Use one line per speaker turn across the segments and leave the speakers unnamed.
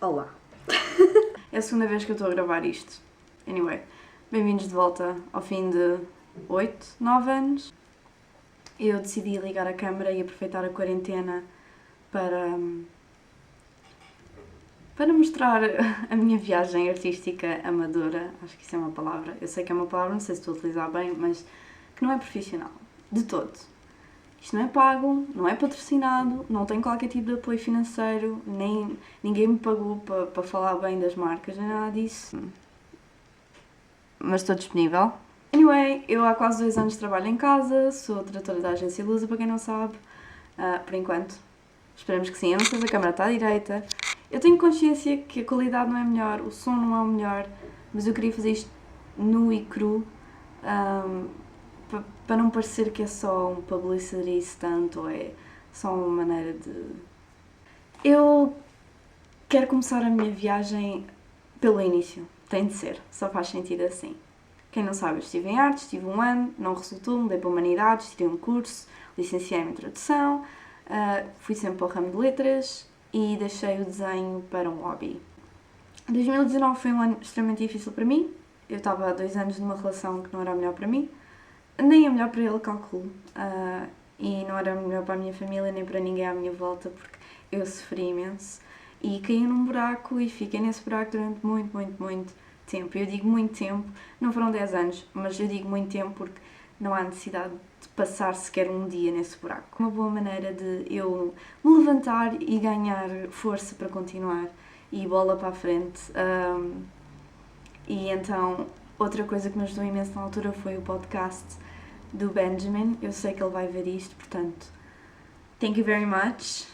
Olá. É a segunda vez que eu estou a gravar isto. Anyway, bem-vindos de volta ao fim de 8, 9 anos. Eu decidi ligar a câmera e aproveitar a quarentena para mostrar a minha viagem artística amadora. Acho que isso é uma palavra. Eu sei que é uma palavra, não sei se estou a utilizar bem, mas que não é profissional. De todo. Isto não é pago, não é patrocinado, não tem qualquer tipo de apoio financeiro, nem ninguém me pagou para falar bem das marcas, nem nada disso. Mas estou disponível. Anyway, eu há quase 2 anos trabalho em casa, sou diretora da agência Lusa, para quem não sabe, por enquanto. Esperemos que sim, eu não sei se a câmera está à direita. Eu tenho consciência que a qualidade não é melhor, o som não é o melhor, mas eu queria fazer isto nu e cru, para não parecer que é só um publicity stunt ou é só uma maneira de... Eu quero começar a minha viagem pelo início, tem de ser, só faz sentido assim. Quem não sabe, eu estive em artes, estive 1 ano, não resultou, mudei para humanidades, tirei um curso, licenciei-me em tradução, fui sempre para o ramo de letras e deixei o desenho para um hobby. 2019 foi um ano extremamente difícil para mim, eu estava há 2 anos numa relação que não era a melhor para mim, nem a melhor para ele, calculo, e não era a melhor para a minha família nem para ninguém à minha volta, porque eu sofri imenso e caí num buraco e fiquei nesse buraco durante muito tempo. Eu digo muito tempo, não foram 10 anos, mas eu digo muito tempo porque não há necessidade de passar sequer um dia nesse buraco. Uma boa maneira de eu me levantar e ganhar força para continuar e bola para a frente. E então, outra coisa que me ajudou imenso na altura foi o podcast do Benjamin. Eu sei que ele vai ver isto, portanto, thank you very much.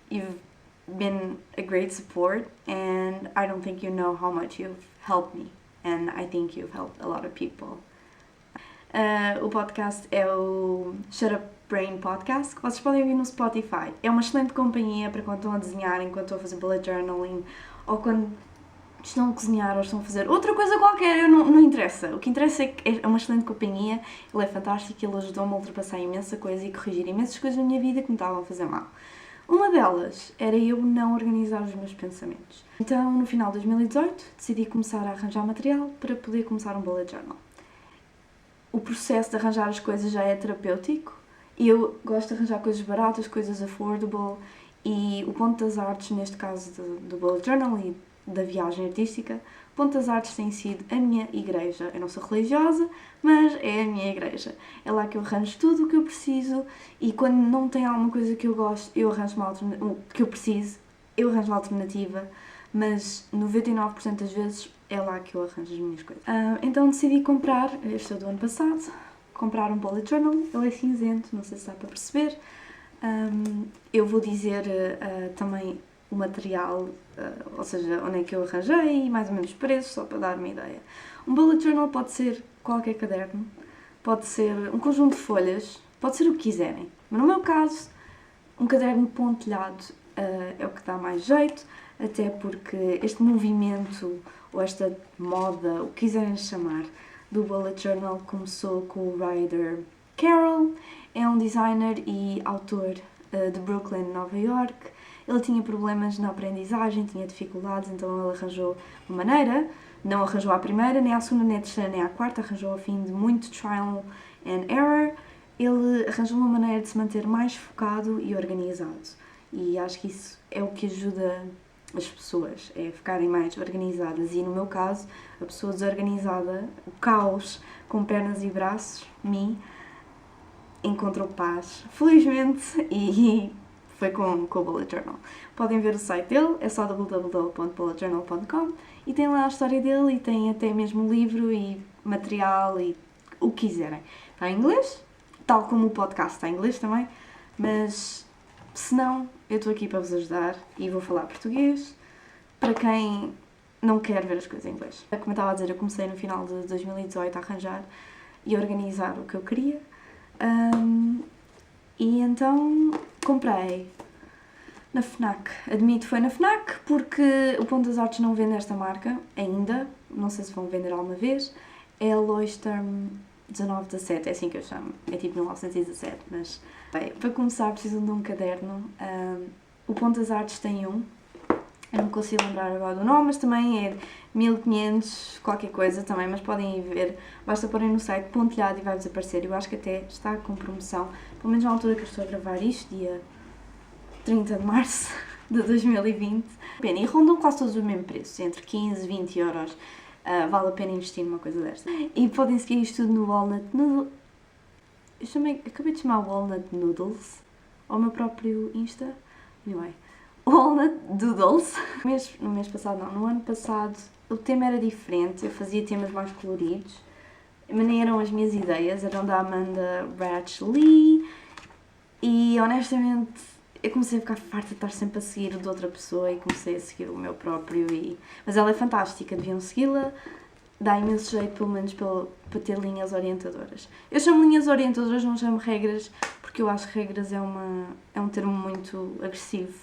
You've been a great support and I don't think you know how much you've helped me and I think you've helped a lot of people. O podcast é o Shut Up Brain Podcast, que vocês podem ouvir no Spotify. É uma excelente companhia para quando estão a desenhar, enquanto estão a fazer bullet journaling ou quando estão a cozinhar ou estão a fazer outra coisa qualquer, não interessa. O que interessa é que é uma excelente companhia, ele é fantástico, ele ajudou-me a ultrapassar imensa coisa e corrigir imensas coisas na minha vida que me estavam a fazer mal. Uma delas era eu não organizar os meus pensamentos. Então, no final de 2018, decidi começar a arranjar material para poder começar um bullet journal. O processo de arranjar as coisas já é terapêutico e eu gosto de arranjar coisas baratas, coisas affordable, e o ponto das artes, neste caso do bullet journal e da viagem artística, o ponto das artes tem sido a minha igreja. Eu não sou religiosa, mas é a minha igreja. É lá que eu arranjo tudo o que eu preciso e quando não tem alguma coisa que eu gosto, eu arranjo uma alternativa, que eu preciso, eu arranjo uma alternativa, mas 99% das vezes é lá que eu arranjo as minhas coisas. Então decidi comprar, este é do ano passado, comprar um bullet journal. Ele é cinzento, não sei se dá para perceber. Eu vou dizer também o material, ou seja, onde é que eu arranjei e mais ou menos os preços, só para dar uma ideia. Um bullet journal pode ser qualquer caderno, pode ser um conjunto de folhas, pode ser o que quiserem. Mas no meu caso, um caderno pontilhado é o que dá mais jeito, até porque este movimento, ou esta moda, o que quiserem chamar, do bullet journal começou com o Ryder Carroll. É um designer e autor de Brooklyn, Nova York. Ele tinha problemas na aprendizagem, tinha dificuldades, então ele arranjou uma maneira, não arranjou à primeira, nem à segunda, nem à terceira, nem à quarta, arranjou ao fim de muito trial and error. Ele arranjou uma maneira de se manter mais focado e organizado. E acho que isso é o que ajuda as pessoas, é ficarem mais organizadas. E no meu caso, a pessoa desorganizada, o caos com pernas e braços, encontrou paz, felizmente, e foi com o Bullet Journal. Podem ver o site dele, é só www.bulletjournal.com e tem lá a história dele e tem até mesmo livro e material e o que quiserem. Está em inglês, tal como o podcast está em inglês também, mas se não, eu estou aqui para vos ajudar e vou falar português para quem não quer ver as coisas em inglês. Como eu estava a dizer, eu comecei no final de 2018 a arranjar e organizar o que eu queria. E então comprei na FNAC. Admito, foi na FNAC porque o Ponto das Artes não vende esta marca ainda. Não sei se vão vender alguma vez. É a Leuchtturm 1917, é assim que eu chamo. É tipo 1917, mas... Bem, para começar precisam de um caderno. O Ponto das Artes tem um. Eu não consigo lembrar agora do nome, mas também é 1500 qualquer coisa também, mas podem ir ver. Basta porem no site Pontilhado e vai-vos aparecer. Eu acho que até está com promoção, pelo menos na altura que eu estou a gravar isto, dia 30 de março de 2020. Pena, e rondam quase todos o mesmo preço, entre 15 e 20 euros. Vale a pena investir numa coisa desta. E podem seguir isto tudo no Walnut Noodles. Acabei de chamar Walnut Noodles ao meu próprio Insta. Anyway, Walnut Doodles. No mês passado, não, no ano passado, o tema era diferente, eu fazia temas mais coloridos, mas nem eram as minhas ideias, eram da Amanda Ratchley, e honestamente eu comecei a ficar farta de estar sempre a seguir o de outra pessoa e comecei a seguir o meu próprio, mas ela é fantástica, deviam segui-la, dá imenso jeito, pelo menos para ter linhas orientadoras. Eu chamo linhas orientadoras, não chamo regras, porque eu acho que regras é um termo muito agressivo,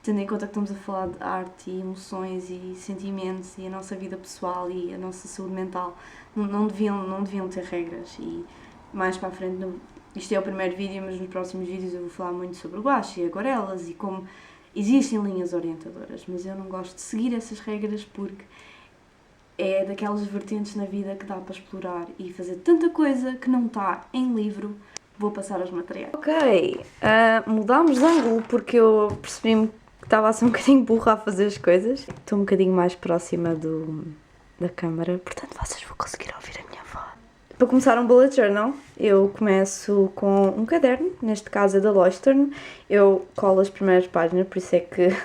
tendo em conta que estamos a falar de arte e emoções e sentimentos e a nossa vida pessoal e a nossa saúde mental. Não deviam ter regras. E mais para a frente, isto é o primeiro vídeo, mas nos próximos vídeos eu vou falar muito sobre o guache e aguarelas e como existem linhas orientadoras, mas eu não gosto de seguir essas regras porque é daquelas vertentes na vida que dá para explorar e fazer tanta coisa que não está em livro. Vou passar aos materiais. Ok, mudámos de ângulo porque eu percebi-me que estava a ser um bocadinho burra a fazer as coisas. Estou um bocadinho mais próxima da câmara, portanto vocês vão conseguir ouvir a minha voz. Para começar um bullet journal, eu começo com um caderno, neste caso é da Leuchtturm. Eu colo as primeiras páginas, por isso é que...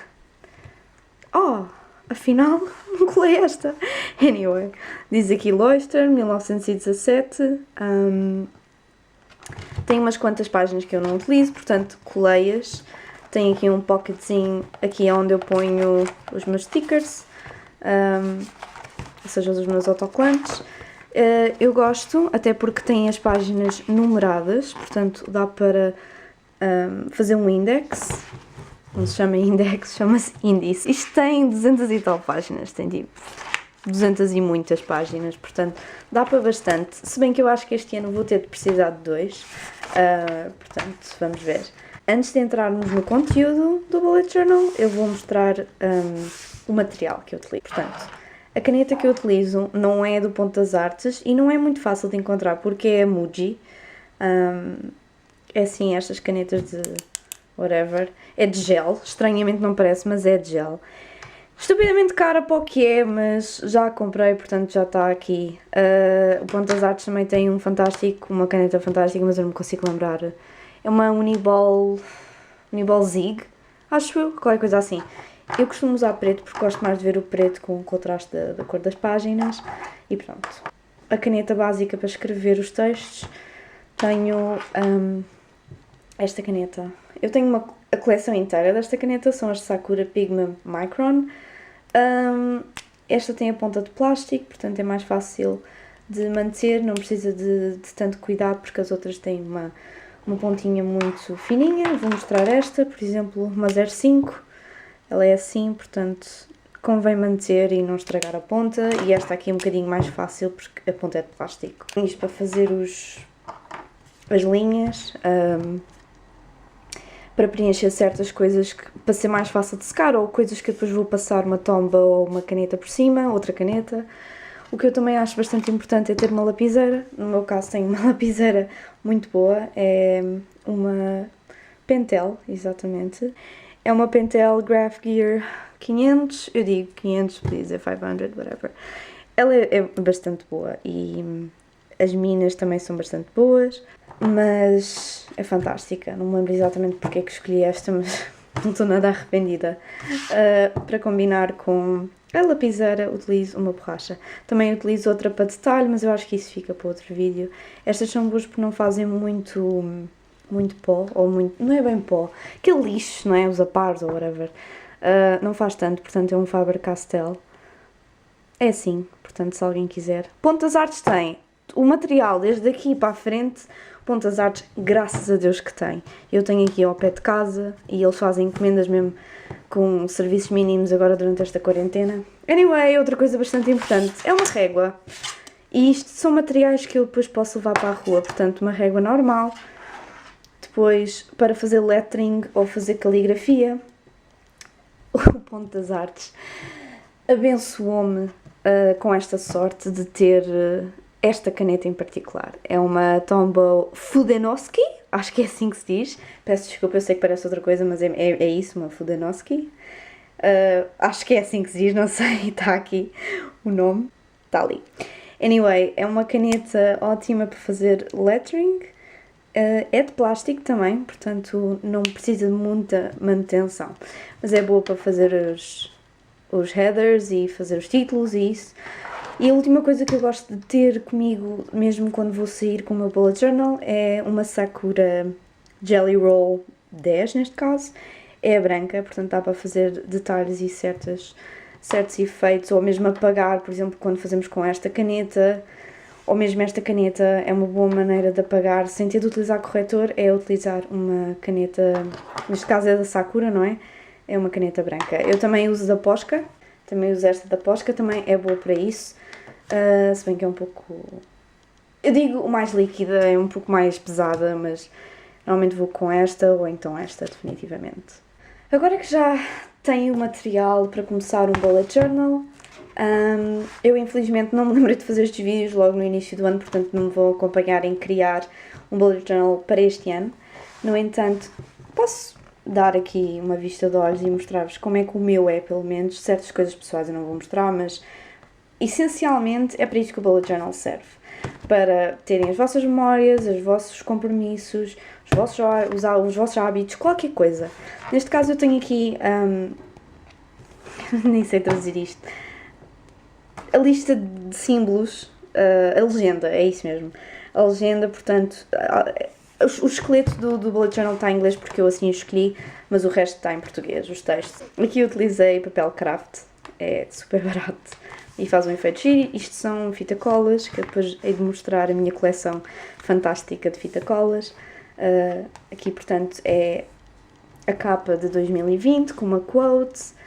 Oh, afinal não colei esta. Anyway, diz aqui Leuchtturm, 1917. Tem umas quantas páginas que eu não utilizo, portanto colei-as. Tenho aqui um pocketzinho, aqui é onde eu ponho os meus stickers, ou seja, os meus autocolantes. Eu gosto, até porque tem as páginas numeradas, portanto dá para fazer um index. Não se chama index, chama-se índice. Isto tem 200 e tal páginas, tem tipo 200 e muitas páginas, portanto dá para bastante. Se bem que eu acho que este ano vou ter de precisar de 2, portanto vamos ver. Antes de entrarmos no conteúdo do bullet journal, eu vou mostrar o material que eu utilizo. Portanto, a caneta que eu utilizo não é do Ponto das Artes e não é muito fácil de encontrar porque é a Muji. É assim, estas canetas de whatever. É de gel, estranhamente não parece, mas é de gel. Estupidamente cara para o que é, mas já a comprei, portanto já está aqui. O Ponto das Artes também tem uma caneta fantástica, mas eu não me consigo lembrar. É uma Uniball Zig, acho eu, qualquer coisa assim. Eu costumo usar preto porque gosto mais de ver o preto com o contraste da cor das páginas. E pronto. A caneta básica para escrever os textos. Tenho esta caneta. Eu tenho a coleção inteira desta caneta, são as Sakura Pigment Micron. Esta tem a ponta de plástico, portanto é mais fácil de manter, não precisa de tanto cuidado porque as outras têm uma pontinha muito fininha. Vou mostrar esta, por exemplo, uma 05, ela é assim, portanto convém manter e não estragar a ponta, e esta aqui é um bocadinho mais fácil porque a ponta é de plástico. Isto para fazer as linhas, para preencher certas coisas, para ser mais fácil de secar, ou coisas que depois vou passar uma tomba ou uma caneta por cima, outra caneta. O que eu também acho bastante importante é ter uma lapiseira. No meu caso tenho uma lapiseira muito boa, é uma Pentel, exatamente. É uma Pentel Graph Gear 500, eu digo 500, podia dizer 500, whatever. Ela é bastante boa e as minas também são bastante boas, mas é fantástica. Não me lembro exatamente porque é que escolhi esta, mas não estou nada arrependida. Para combinar com a lapiseira utilizo uma borracha. Também utilizo outra para detalhe, mas eu acho que isso fica para outro vídeo. Estas são boas porque não fazem muito pó, ou muito, não é bem pó, aquele lixo, não é? Os aparos ou whatever. Não faz tanto, portanto é um Faber-Castell. É assim, portanto se alguém quiser. Ponto das Artes tem o material desde aqui para a frente. Ponto das Artes, graças a Deus que tem. Eu tenho aqui ao pé de casa e eles fazem encomendas mesmo com serviços mínimos agora durante esta quarentena. Anyway, outra coisa bastante importante é uma régua. E isto são materiais que eu depois posso levar para a rua, portanto uma régua normal. Depois para fazer lettering ou fazer caligrafia. O Ponto das Artes abençoou-me com esta sorte de ter esta caneta em particular. É uma Tombow Fudenowski, acho que é assim que se diz. Peço desculpa, eu sei que parece outra coisa, mas é isso, uma Fudenowski. Acho que é assim que se diz, não sei, está aqui o nome, está ali. Anyway, é uma caneta ótima para fazer lettering. É de plástico também, portanto não precisa de muita manutenção, mas é boa para fazer os headers e fazer os títulos e isso. E a última coisa que eu gosto de ter comigo, mesmo quando vou sair com o meu bullet journal, é uma Sakura Jelly Roll 10, neste caso. É a branca, portanto dá para fazer detalhes e certos efeitos, ou mesmo apagar, por exemplo, quando fazemos com esta caneta. Ou mesmo esta caneta é uma boa maneira de apagar sem ter de utilizar corretor, é utilizar uma caneta, neste caso é da Sakura, não é? É uma caneta branca. Eu também uso da Posca, também uso esta da Posca, também é boa para isso, se bem que é um pouco, eu digo mais líquida, é um pouco mais pesada, mas normalmente vou com esta ou então esta definitivamente. Agora que já tenho o material para começar um bullet journal, eu infelizmente não me lembrei de fazer estes vídeos logo no início do ano, portanto não me vou acompanhar em criar um bullet journal para este ano. No entanto, posso dar aqui uma vista de olhos e mostrar-vos como é que o meu é, pelo menos. Certas coisas pessoais eu não vou mostrar, mas essencialmente é para isto que o bullet journal serve. Para terem as vossas memórias, os vossos compromissos, os vossos hábitos, qualquer coisa. Neste caso eu tenho aqui, nem sei traduzir isto, a lista de símbolos, a legenda, é isso mesmo. A legenda, portanto, o esqueleto do bullet journal está em inglês porque eu assim o escolhi, mas o resto está em português, os textos. Aqui eu utilizei papel craft, é super barato e faz um efeito giro. Isto são fita colas, que eu depois hei de mostrar a minha coleção fantástica de fita colas. Aqui, portanto, é a capa de 2020 com uma quote.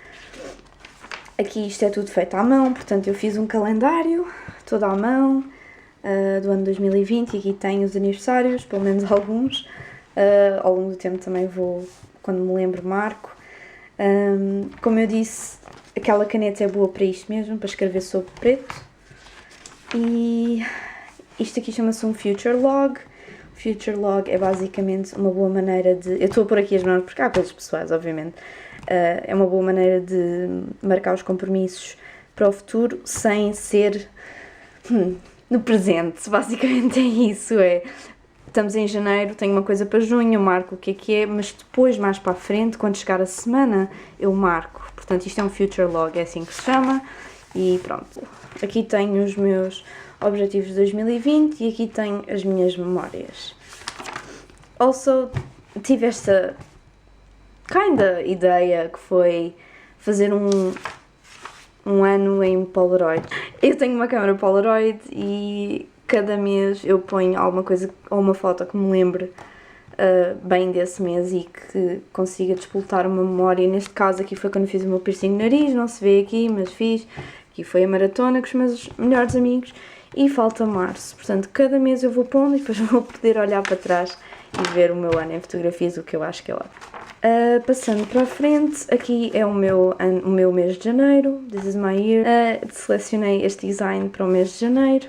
Aqui isto é tudo feito à mão, portanto eu fiz um calendário todo à mão do ano 2020 e aqui tenho os aniversários, pelo menos alguns. Ao longo do tempo também vou, quando me lembro, marco. Como eu disse, aquela caneta é boa para isto mesmo, para escrever sobre preto. E isto aqui chama-se um Future Log. O Future Log é basicamente uma boa maneira de... Eu estou a pôr aqui as mãos porque há coisas pessoais, obviamente. É uma boa maneira de marcar os compromissos para o futuro sem ser no presente. Basicamente é isso. Estamos em janeiro, tenho uma coisa para junho, eu marco o que é, mas depois, mais para a frente, quando chegar a semana, eu marco. Portanto, isto é um Future Log, é assim que se chama. E pronto. Aqui tenho os meus objetivos de 2020 e aqui tenho as minhas memórias. Also, tive esta ideia que foi fazer um ano em Polaroid. Eu tenho uma câmera Polaroid e cada mês eu ponho alguma coisa ou uma foto que me lembre bem desse mês e que consiga despoltar uma memória. Neste caso aqui foi quando fiz o meu piercing no nariz, não se vê aqui, mas fiz. Aqui foi a maratona com os meus melhores amigos e falta março. Portanto, cada mês eu vou pondo e depois vou poder olhar para trás e ver o meu ano em fotografias, o que eu acho que é ótimo. Passando para a frente, aqui é o meu mês de janeiro, this is my year. Selecionei este design para o mês de janeiro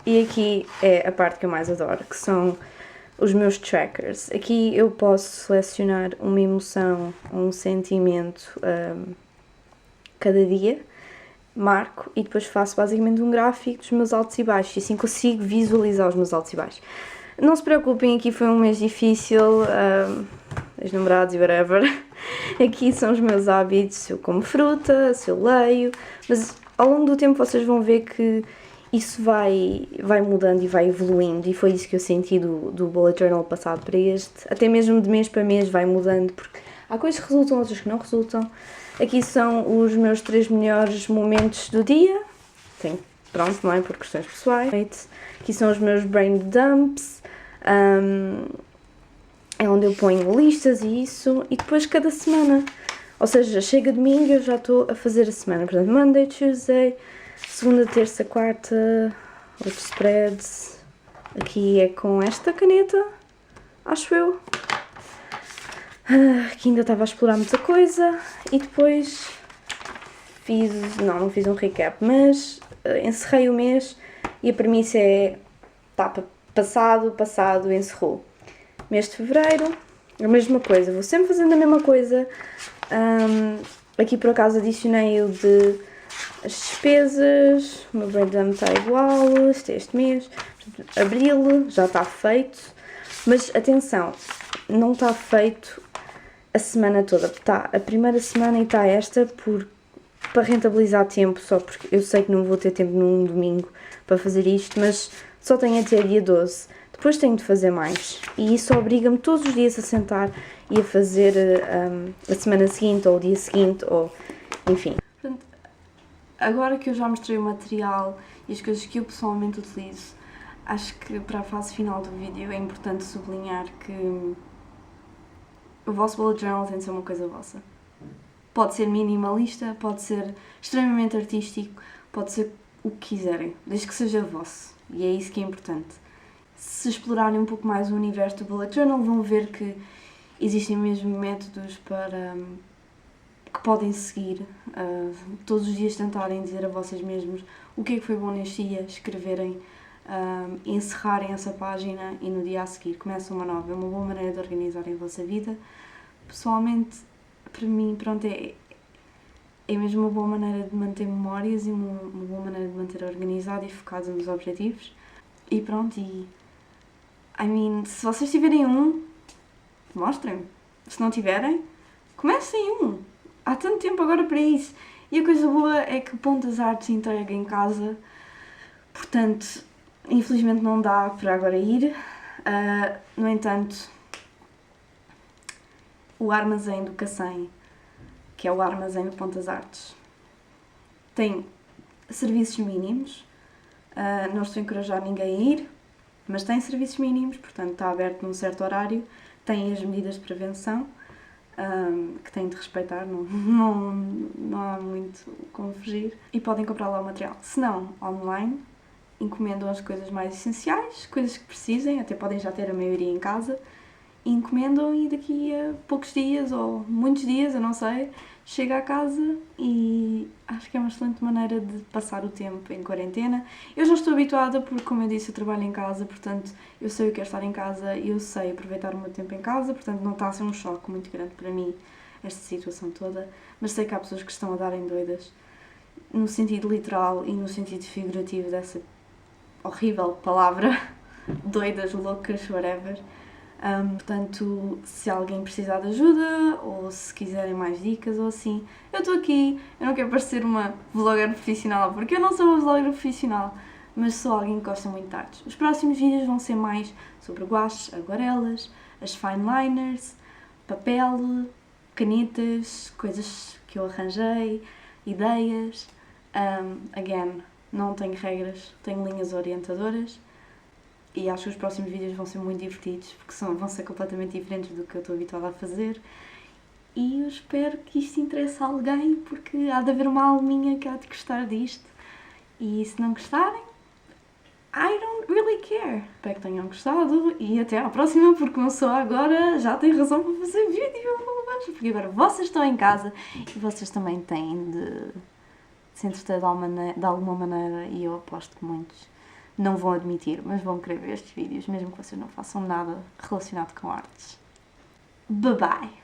e aqui é a parte que eu mais adoro, que são os meus trackers. Aqui eu posso selecionar uma emoção, um sentimento cada dia, marco e depois faço basicamente um gráfico dos meus altos e baixos e assim consigo visualizar os meus altos e baixos. Não se preocupem, aqui foi um mês difícil, ex-namorados e whatever. Aqui são os meus hábitos, se eu como fruta, se eu leio, mas ao longo do tempo vocês vão ver que isso vai mudando e vai evoluindo e foi isso que eu senti do bullet journal passado para este. Até mesmo de mês para mês vai mudando, porque há coisas que resultam, outras que não resultam. Aqui são os meus 3 melhores momentos do dia, pronto, não é, por questões pessoais. Aqui são os meus brain dumps, é onde eu ponho listas e isso, e depois cada semana, ou seja, chega domingo e eu já estou a fazer a semana, portanto, Monday, Tuesday, segunda, terça, quarta, outros spreads. Aqui é com esta caneta, acho eu, que ainda estava a explorar muita coisa, e depois não fiz um recap, mas encerrei o mês e a premissa é, passado, encerrou. Mês de Fevereiro, a mesma coisa, vou sempre fazendo a mesma coisa. Aqui por acaso adicionei o de as despesas, o meu breakdown está igual, este mês, Abril, já está feito, mas atenção, não está feito a semana toda, está a primeira semana e está esta para rentabilizar tempo, só porque eu sei que não vou ter tempo num domingo para fazer isto, mas só tenho até dia 12. Depois tenho de fazer mais e isso obriga-me todos os dias a sentar e a fazer a semana seguinte ou o dia seguinte, ou enfim. Portanto, agora que eu já mostrei o material e as coisas que eu pessoalmente utilizo, acho que para a fase final do vídeo é importante sublinhar que o vosso bullet journal tem de ser uma coisa vossa. Pode ser minimalista, pode ser extremamente artístico, pode ser o que quiserem, desde que seja vosso. E é isso que é importante. Se explorarem um pouco mais o universo do bullet journal, vão ver que existem mesmo métodos que podem seguir. Todos os dias tentarem dizer a vocês mesmos o que é que foi bom neste dia, escreverem, encerrarem essa página e no dia a seguir começam uma nova. É uma boa maneira de organizarem a vossa vida. Pessoalmente, para mim, pronto, é mesmo uma boa maneira de manter memórias e uma boa maneira de manter organizado e focado nos objetivos. E pronto, se vocês tiverem mostrem-me. Se não tiverem, comecem Há tanto tempo agora para isso. E a coisa boa é que o Ponto das Artes entrega em casa, portanto, infelizmente não dá para agora ir. No entanto, o armazém do Cacém, que é o armazém do Ponto das Artes, tem serviços mínimos. Não estou a encorajar ninguém a ir, mas tem serviços mínimos, portanto está aberto num certo horário, tem as medidas de prevenção, que têm de respeitar, não há muito como fugir, e podem comprar lá o material. Se não, online, encomendam as coisas mais essenciais, coisas que precisem, até podem já ter a maioria em casa, encomendam e daqui a poucos dias, ou muitos dias, eu não sei, chega a casa e acho que é uma excelente maneira de passar o tempo em quarentena. Eu já estou habituada porque, como eu disse, eu trabalho em casa, portanto eu sei o que é estar em casa e eu sei aproveitar o meu tempo em casa, portanto não está a ser um choque muito grande para mim esta situação toda, mas sei que há pessoas que estão a darem doidas, no sentido literal e no sentido figurativo dessa horrível palavra, doidas, loucas, whatever. Portanto, se alguém precisar de ajuda ou se quiserem mais dicas ou assim, eu estou aqui. Eu não quero parecer uma vlogger profissional, porque eu não sou uma vlogger profissional, mas sou alguém que gosta muito de artes. Os próximos vídeos vão ser mais sobre guaches, aguarelas, as fine liners, papel, canetas, coisas que eu arranjei, ideias. Again, não tenho regras, tenho linhas orientadoras. E acho que os próximos vídeos vão ser muito divertidos, porque vão ser completamente diferentes do que eu estou habituada a fazer. E eu espero que isto interesse a alguém, porque há de haver uma alminha que há de gostar disto. E se não gostarem, I don't really care. Espero que tenham gostado e até à próxima, porque uma pessoa agora já tem razão para fazer vídeos. Porque agora vocês estão em casa e vocês também têm de se entreter de alguma maneira, e eu aposto que muitos não vão admitir, mas vão querer ver estes vídeos, mesmo que vocês não façam nada relacionado com artes. Bye bye!